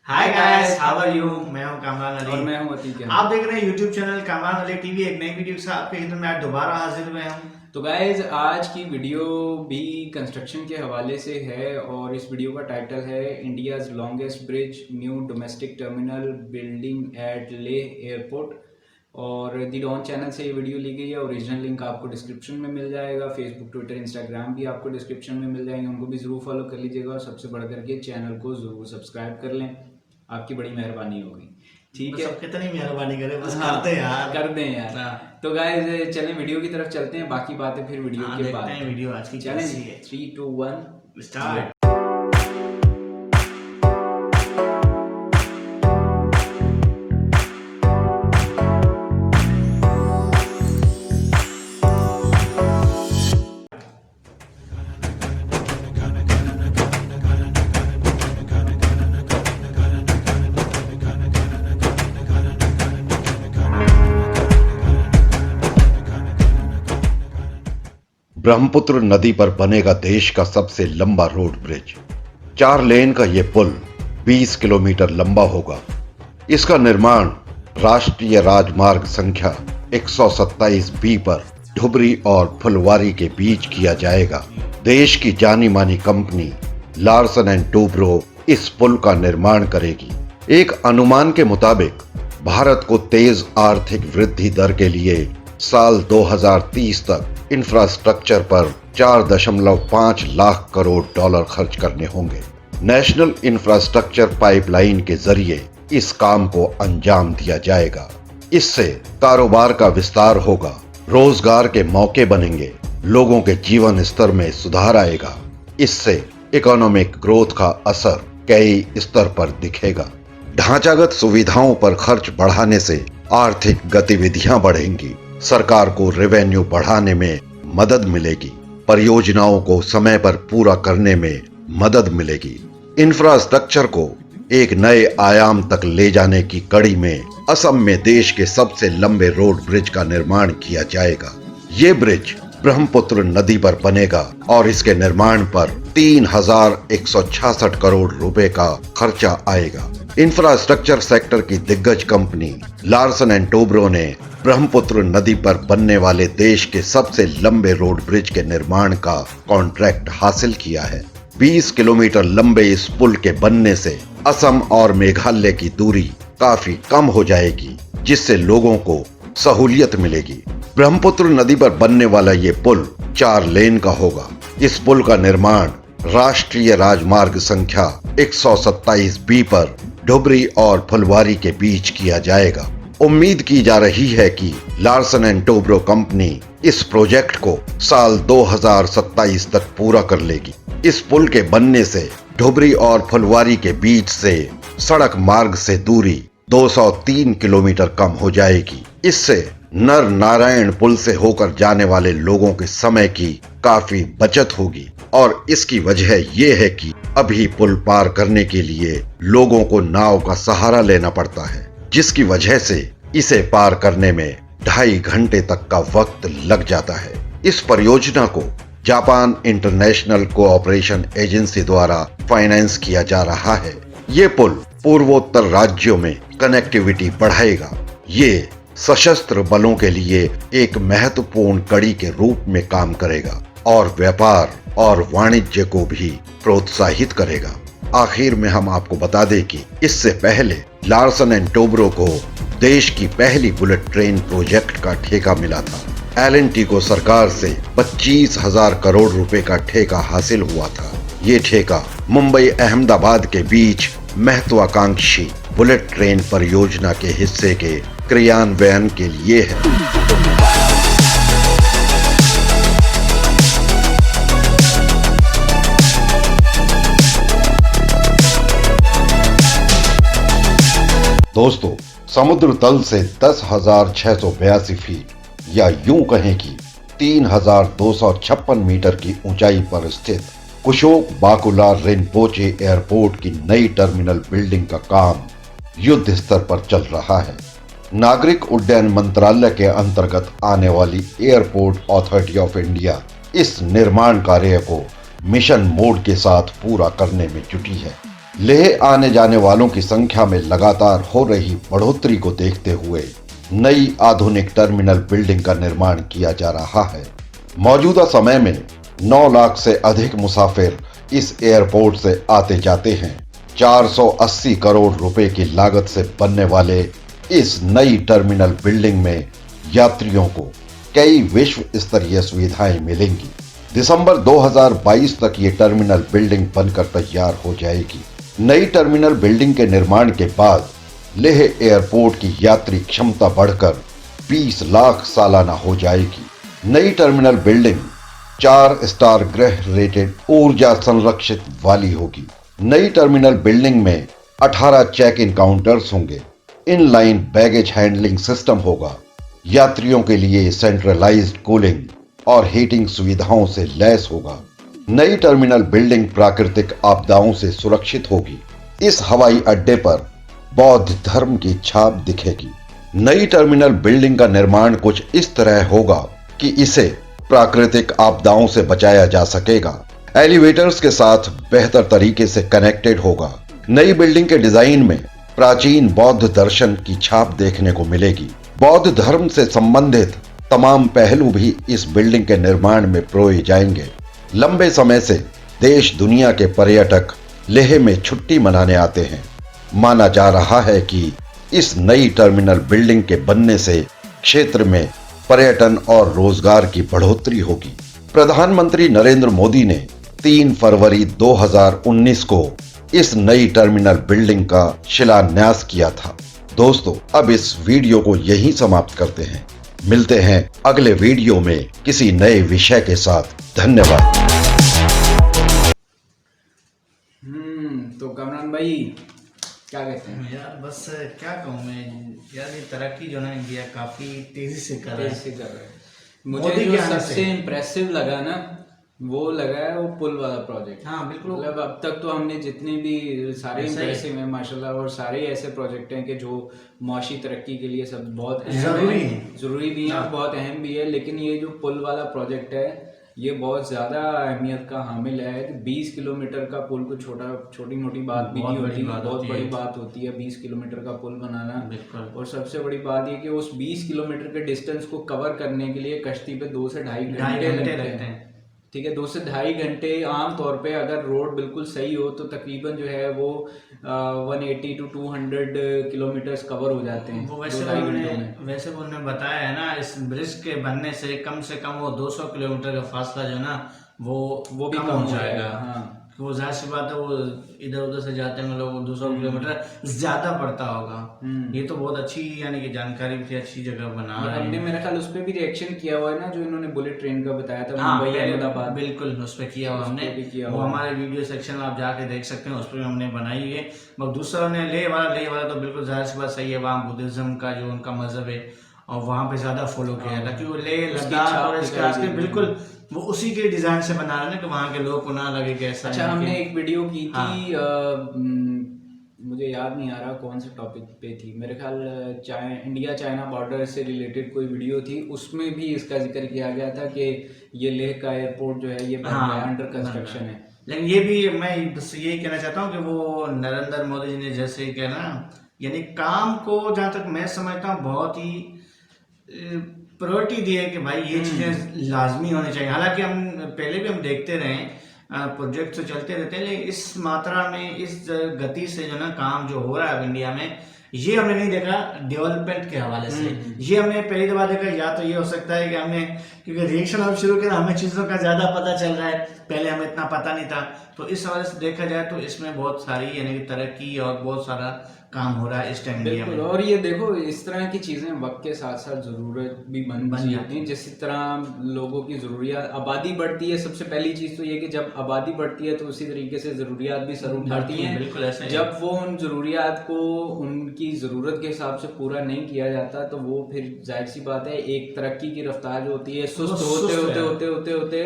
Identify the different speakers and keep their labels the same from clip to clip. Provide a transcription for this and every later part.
Speaker 1: Hi guys, how are you. मैं हूं कामरान
Speaker 2: और
Speaker 1: अली।
Speaker 2: मैं हूं अतीक अहमद।
Speaker 1: आप देख रहे हैं YouTube channel Kamran Ali TV. एक नई वीडियो के साथ आपके खिदमत में आज दोबारा हाजिर हुए हम।
Speaker 2: तो गाइज आज की वीडियो भी कंस्ट्रक्शन के हवाले से है और इस वीडियो का टाइटल है India's longest bridge new domestic terminal building at ले एयरपोर्ट। और दी डॉन चैनल से ये वीडियो ली गई है। ओरिजिनल लिंक आपको डिस्क्रिप्शन में मिल जाएगा। फेसबुक, ट्विटर, इंस्टाग्राम भी आपको डिस्क्रिप्शन में मिल जाएंगे, उनको भी ज़रूर फॉलो कर लीजिएगा और सबसे बढ़ करके चैनल को ज़रूर सब्सक्राइब कर लें, आपकी बड़ी मेहरबानी होगी। ठीक है,
Speaker 1: बस अब कितनी मेहरबानी करें, बस
Speaker 2: हाँ,
Speaker 1: करते हैं यार,
Speaker 2: कर दें यार।
Speaker 1: हाँ।
Speaker 2: तो गाइस चलें वीडियो की तरफ चलते हैं, बाकी बातें फिर वीडियो
Speaker 1: हाँ,
Speaker 2: के
Speaker 1: देखते
Speaker 2: बाद।
Speaker 1: हैं वीडियो आज की
Speaker 2: चलें
Speaker 1: कैसी
Speaker 2: जी,
Speaker 1: है।
Speaker 2: 3, 2, 1
Speaker 1: स्टार्ट।
Speaker 3: ब्रह्मपुत्र नदी पर बनेगा देश का सबसे लंबा रोड ब्रिज। 4 लेन का यह पुल 20 किलोमीटर लंबा होगा। इसका निर्माण राष्ट्रीय राजमार्ग संख्या 127 बी पर धुबरी और फुलवारी के बीच किया जाएगा। देश की जानी मानी कंपनी लार्सन एंड टूब्रो इस पुल का निर्माण करेगी। एक अनुमान के मुताबिक भारत को तेज आर्थिक वृद्धि दर के लिए साल 2030 तक इंफ्रास्ट्रक्चर पर 4.5 लाख करोड़ डॉलर खर्च करने होंगे। नेशनल इंफ्रास्ट्रक्चर पाइपलाइन के जरिए इस काम को अंजाम दिया जाएगा। इससे कारोबार का विस्तार होगा, रोजगार के मौके बनेंगे, लोगों के जीवन स्तर में सुधार आएगा। इससे इकोनॉमिक ग्रोथ का असर कई स्तर पर दिखेगा। ढांचागत सुविधाओं पर खर्च बढ़ाने से आर्थिक गतिविधियां बढ़ेंगी, सरकार को रेवेन्यू बढ़ाने में मदद मिलेगी, परियोजनाओं को समय पर पूरा करने में मदद मिलेगी। इंफ्रास्ट्रक्चर को एक नए आयाम तक ले जाने की कड़ी में असम में देश के सबसे लंबे रोड ब्रिज का निर्माण किया जाएगा। ये ब्रिज ब्रह्मपुत्र नदी पर बनेगा और इसके निर्माण पर 3,166 करोड़ रुपए का खर्चा आएगा। इंफ्रास्ट्रक्चर सेक्टर की दिग्गज कंपनी लार्सन एंड टूब्रो ने ब्रह्मपुत्र नदी पर बनने वाले देश के सबसे लंबे रोड ब्रिज के निर्माण का कॉन्ट्रैक्ट हासिल किया है। 20 किलोमीटर लंबे इस पुल के बनने से असम और मेघालय की दूरी काफी कम हो जाएगी, जिससे लोगों को सहूलियत मिलेगी। ब्रह्मपुत्र नदी पर बनने वाला ये पुल 4 लेन का होगा। इस पुल का निर्माण राष्ट्रीय राजमार्ग संख्या 127 बी पर धुबरी और फुलवारी के बीच किया जाएगा। उम्मीद की जा रही है कि लार्सन एंड टूब्रो कंपनी इस प्रोजेक्ट को साल 2027 तक पूरा कर लेगी। इस पुल के बनने से धुबरी और फुलवारी के बीच से सड़क मार्ग से दूरी 203 किलोमीटर कम हो जाएगी। इससे नर नारायण पुल से होकर जाने वाले लोगों के समय की काफी बचत होगी और इसकी वजह यह है कि अभी पुल पार करने के लिए लोगों को नाव का सहारा लेना पड़ता है, जिसकी वजह से इसे पार करने में 2.5 घंटे तक का वक्त लग जाता है। इस परियोजना को जापान इंटरनेशनल कोऑपरेशन एजेंसी द्वारा फाइनेंस किया जा रहा है। ये पुल पूर्वोत्तर राज्यों में कनेक्टिविटी बढ़ाएगा। ये सशस्त्र बलों के लिए एक महत्वपूर्ण कड़ी के रूप में काम करेगा और व्यापार और वाणिज्य को भी प्रोत्साहित करेगा। आखिर में हम आपको बता दें कि इससे पहले लार्सन एंड टूब्रो को देश की पहली बुलेट ट्रेन प्रोजेक्ट का ठेका मिला था। L&T को सरकार से 25,000 करोड़ रुपए का ठेका हासिल हुआ था। ये ठेका मुंबई अहमदाबाद के बीच महत्वाकांक्षी बुलेट ट्रेन परियोजना के हिस्से के क्रियान्वयन के लिए है। दोस्तों, समुद्र तल से 10,682 फीट या यूं कहें कि 3,256 मीटर की ऊंचाई पर स्थित कुशोक बाकुला रिनपोचे एयरपोर्ट की नई टर्मिनल बिल्डिंग का काम युद्ध स्तर पर चल रहा है। नागरिक उड्डयन मंत्रालय के अंतर्गत आने वाली एयरपोर्ट अथॉरिटी ऑफ इंडिया इस निर्माण कार्य को मिशन मोड के साथ पूरा करने में जुटी है। लेह आने जाने वालों की संख्या में लगातार हो रही बढ़ोतरी को देखते हुए नई आधुनिक टर्मिनल बिल्डिंग का निर्माण किया जा रहा है। मौजूदा समय में 9 लाख से अधिक मुसाफिर इस एयरपोर्ट से आते जाते हैं। 480 करोड़ रुपए की लागत से बनने वाले इस नई टर्मिनल बिल्डिंग में यात्रियों को कई विश्व स्तरीय सुविधाएं मिलेंगी। दिसंबर 2022 तक ये टर्मिनल बिल्डिंग बनकर तैयार हो जाएगी। नई टर्मिनल बिल्डिंग के निर्माण के बाद लेह एयरपोर्ट की यात्री क्षमता बढ़कर 20 लाख सालाना हो जाएगी। नई टर्मिनल बिल्डिंग 4 स्टार गृह रेटेड ऊर्जा संरक्षित वाली होगी। नई टर्मिनल बिल्डिंग में 18 चेक इन काउंटर्स होंगे। इनलाइन बैगेज हैंडलिंग सिस्टम होगा। यात्रियों के लिए सेंट्रलाइज्ड कूलिंग और हीटिंग सुविधाओं से लैस होगा। नई टर्मिनल बिल्डिंग प्राकृतिक आपदाओं से सुरक्षित होगी। इस हवाई अड्डे पर बौद्ध धर्म की छाप दिखेगी। नई टर्मिनल बिल्डिंग का निर्माण कुछ इस तरह होगा कि इसे प्राकृतिक आपदाओं से बचाया जा सकेगा। एलिवेटर्स के साथ बेहतर तरीके से कनेक्टेड होगा। नई बिल्डिंग के डिजाइन में प्राचीन बौद्ध दर्शन की छाप देखने को मिलेगी। बौद्ध धर्म से संबंधित तमाम पहलू भी इस बिल्डिंग के निर्माण में परोए जाएंगे। लंबे समय से देश दुनिया के पर्यटक लेह में छुट्टी मनाने आते हैं। माना जा रहा है कि इस नई टर्मिनल बिल्डिंग के बनने से क्षेत्र में पर्यटन और रोजगार की बढ़ोतरी होगी। प्रधानमंत्री नरेंद्र मोदी ने 3 फरवरी 2019 को इस नई टर्मिनल बिल्डिंग का शिलान्यास किया था। दोस्तों, अब इस वीडियो को यहीं समाप्त करते हैं। मिलते हैं अगले वीडियो में किसी नए विषय के साथ। धन्यवाद।
Speaker 2: तो कमरान भाई क्या कहते हैं?
Speaker 1: यार बस क्या कहूँ मैं यार, ये तरक्की जो ना इंडिया काफी तेजी से कर रहा है।
Speaker 2: मुझे जो सबसे इम्प्रेसिव लगा ना, वो लगा है वो पुल वाला प्रोजेक्ट।
Speaker 1: हाँ बिल्कुल।
Speaker 2: मतलब अब तक तो हमने जितने भी सारे इम्प्रेसिव हैं माशाल्लाह, और सारे ऐसे प्रोजेक्ट हैं कि जो मुआशी तरक्की के लिए सब बहुत जरूरी भी है, बहुत अहम भी है। लेकिन ये जो पुल वाला प्रोजेक्ट है ये बहुत ज़्यादा अहमियत का हामिल है। 20 किलोमीटर का पुल को छोटी मोटी बात भी नहीं होती, बहुत बड़ी बात होती है 20 किलोमीटर का पुल बनाना। और सबसे बड़ी बात ये कि उस 20 किलोमीटर के डिस्टेंस को कवर करने के लिए कश्ती पे 2 से ढाई घंटे लगते हैं। ठीक है, 2 से ढाई घंटे आम तौर पे अगर रोड बिल्कुल सही हो तो तकरीबन जो है वो 180 to 200 किलोमीटर्स कवर हो जाते हैं।
Speaker 1: वो वैसे उन्होंने बताया है ना, इस ब्रिज के बनने से कम वो 200 किलोमीटर का फासला जो ना वो भी कम हो जाएगा। हाँ, वो जाहिर सी बात है, वो इधर उधर से जाते हैं लोग 200 किलोमीटर ज्यादा पड़ता होगा। ये तो बहुत अच्छी यानी कि जानकारी भी थी, अच्छी जगह बना रहे हैं।
Speaker 2: हमने मेरे ख्याल उस पर भी रिएक्शन किया हुआ है ना, जो इन्होंने बुलेट ट्रेन का बताया था मुंबई अहमदाबाद।
Speaker 1: बिल्कुल उस पर किया हुआ हमने, वो हमारे वीडियो सेक्शन में आप जाके देख सकते हैं, उस पर हमने बनाई है। मगर दूसरा ने ले वाला तो बिल्कुल जाहिर सी बात सही है, वहाँ बुद्धिज्म का जो उनका मजहब है और वहाँ पे ज्यादा फॉलो किया था, क्योंकि वो लेह लद्दाख और इसके आसपास बिल्कुल वो उसी के डिजाइन से बना रहे हैं कि वहाँ के लोग को ना लगे कि ऐसा।
Speaker 2: अच्छा, हमने एक वीडियो की थी, मुझे याद नहीं आ रहा कौन से टॉपिक पे थी, मेरे ख्याल इंडिया चाइना बॉर्डर से रिलेटेड कोई वीडियो थी, उसमें भी इसका जिक्र किया गया था कि ये लेह का एयरपोर्ट जो है ये अंडर कंस्ट्रक्शन है।
Speaker 1: लेकिन ये भी मैं बस यही कहना चाहता हूँ कि वो नरेंद्र मोदी जी ने जैसे कहना, यानी काम को जहाँ तक मैं समझता हूँ बहुत ही प्रायोरिटी दी है कि भाई ये चीज़ें लाजमी होनी चाहिए। हालांकि हम पहले भी हम देखते रहे प्रोजेक्ट तो चलते रहते हैं, लेकिन इस मात्रा में इस गति से जो ना काम जो हो रहा है अब इंडिया में, ये हमने नहीं देखा डेवलपमेंट के हवाले से। ये हमने पहली दफा देखा। या तो ये हो सकता है कि हमने क्योंकि रिएक्शन अब शुरू किया, हमें चीज़ों का ज़्यादा पता चल रहा है, पहले हमें इतना पता नहीं था। तो इस हवाले से देखा जाए तो इसमें बहुत सारी यानी कि तरक्की और बहुत सारा काम हो रहा है इस टाइम इंडिया में।
Speaker 2: और ये देखो, इस तरह की चीज़ें वक्त के साथ साथ ज़रूरत भी बन जाती हैं। जिस तरह लोगों की ज़रूरियात, आबादी बढ़ती है, सबसे पहली चीज़ तो ये कि जब आबादी बढ़ती है तो उसी तरीके से ज़रूरियात भी सर उठाती हैं।
Speaker 1: बिल्कुल ऐसा।
Speaker 2: जब वो उन ज़रूरियात को उनकी ज़रूरत के हिसाब से पूरा नहीं किया जाता तो वो फिर जाहिर सी बात है एक तरक्की की रफ्तार जो होती है सुस्त होते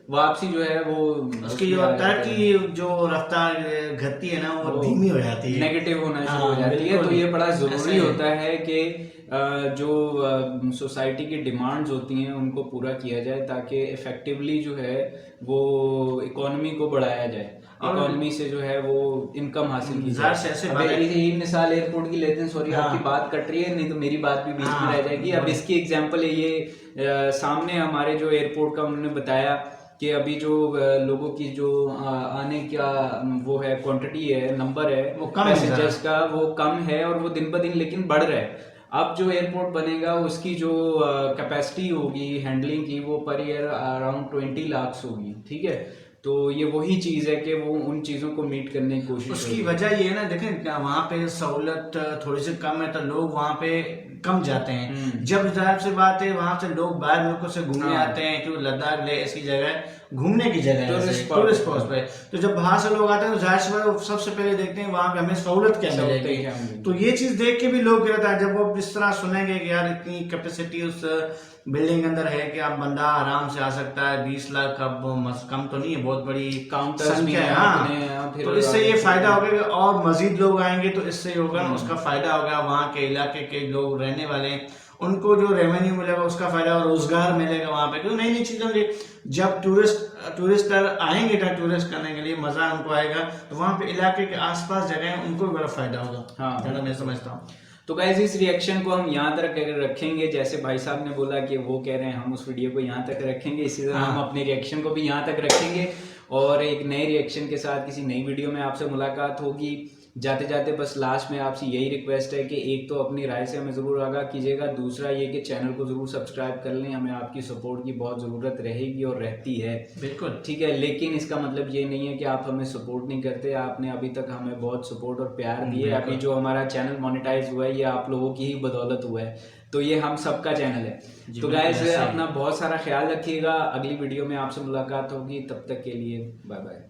Speaker 2: वापसी जो है वो
Speaker 1: उसकी जो तरक्की जो रफ्तार घटती है ना वो धीमी हो जाती है,
Speaker 2: नेगेटिव होना शुरू हो जाती है। तो ये बड़ा ज़रूरी होता है कि जो सोसाइटी की डिमांड्स होती हैं उनको पूरा किया जाए ताकि इफेक्टिवली जो है वो इकोनॉमी को बढ़ाया जाए। इकोनॉमी से जो है वो इनकम हासिल की
Speaker 1: जाहिर से ऐसे बात है।
Speaker 2: यही मिसाल एयरपोर्ट की लेते हैं, सॉरी
Speaker 1: हाँ।
Speaker 2: आपकी बात कट रही है, नहीं तो मेरी बात भी बीच में
Speaker 1: हाँ।
Speaker 2: रह जाएगी। अब इसकी एग्जांपल है ये सामने हमारे जो एयरपोर्ट का उन्होंने बताया कि अभी जो लोगों की जो आने का वो है क्वांटिटी है, नंबर है
Speaker 1: वो कम है
Speaker 2: पैसेंजर्स का, वो कम है और वो दिन ब दिन लेकिन बढ़ रहा है। अब जो एयरपोर्ट बनेगा उसकी जो कैपेसिटी होगी हैंडलिंग की वो पर ईयर अराउंड 20 लाख होगी, ठीक है। तो ये वही चीज है कि वो उन चीजों को मीट करने की कोशिश
Speaker 1: उसकी
Speaker 2: होगी।
Speaker 1: वजह ये है ना, देखें वहां पे सहूलत थोड़ी सी कम है तो लोग वहां पे कम जाते हैं। जब जाहिर सी बात है वहां से लोग बाहर मुल्कों से घूमने
Speaker 2: हाँ।
Speaker 1: आते हैं, क्योंकि लद्दाख ले ऐसी जगह घूमने की जगह है,
Speaker 2: टूरिस्ट
Speaker 1: टूरिस्ट स्पॉट पे। तो जब बाहर से लोग आते हैं तो जाहिर सी बात है वो सबसे पहले देखते हैं वहां पे हमें सहूलत क्या
Speaker 2: सहूलतें
Speaker 1: मिलेगी।
Speaker 2: क्या मिलेगी।
Speaker 1: तो ये चीज देख के भी लोग गिरता है, जब वो इस तरह सुनेंगे कि यार इतनी कैपेसिटी उस बिल्डिंग के अंदर है कि आप बंदा आराम से आ सकता है, 20 लाख अब कम तो नहीं है, बहुत बड़ी
Speaker 2: काउंटर्स भी
Speaker 1: संख्या है।
Speaker 2: हैं
Speaker 1: हाँ।
Speaker 2: अपने, फिर
Speaker 1: तो इससे ये फायदा होगा कि और मजीद लोग आएंगे तो इससे ये होगा उसका फायदा होगा, वहाँ के इलाके के लोग रहने वाले हैं उनको जो रेवेन्यू मिलेगा उसका फायदा और रोजगार मिलेगा वहाँ पे, क्योंकि नई नई चीजें होंगी। जब टूरिस्टर आएंगे टूरिस्ट करने के लिए, मजा उनको आएगा, तो वहाँ पे इलाके के आसपास जगह है उनको भी बड़ा फायदा होगा।
Speaker 2: हाँ।
Speaker 1: ज़्यादा मैं समझता हूँ।
Speaker 2: तो गाइस इस रिएक्शन को हम यहाँ तक रखेंगे, जैसे भाई साहब ने बोला कि वो कह रहे हैं हम उस वीडियो को यहाँ तक रखेंगे, इसी तरह हम अपने रिएक्शन को भी यहाँ तक रखेंगे और एक नए रिएक्शन के साथ किसी नई वीडियो में आपसे मुलाकात होगी। जाते जाते बस लास्ट में आपसे यही रिक्वेस्ट है कि एक तो अपनी राय से हमें ज़रूर आगाह कीजिएगा, दूसरा ये कि चैनल को ज़रूर सब्सक्राइब कर लें, हमें आपकी सपोर्ट की बहुत ज़रूरत रहेगी और रहती है,
Speaker 1: बिल्कुल
Speaker 2: ठीक है। लेकिन इसका मतलब ये नहीं है कि आप हमें सपोर्ट नहीं करते, आपने अभी तक हमें बहुत सपोर्ट और प्यार दिए। अभी जो हमारा चैनल मोनेटाइज हुआ है ये आप लोगों की ही बदौलत हुआ है, तो ये हम सबका चैनल है। तो गाइस अपना बहुत सारा ख्याल रखिएगा, अगली वीडियो में आपसे मुलाकात होगी, तब तक के लिए बाय बाय।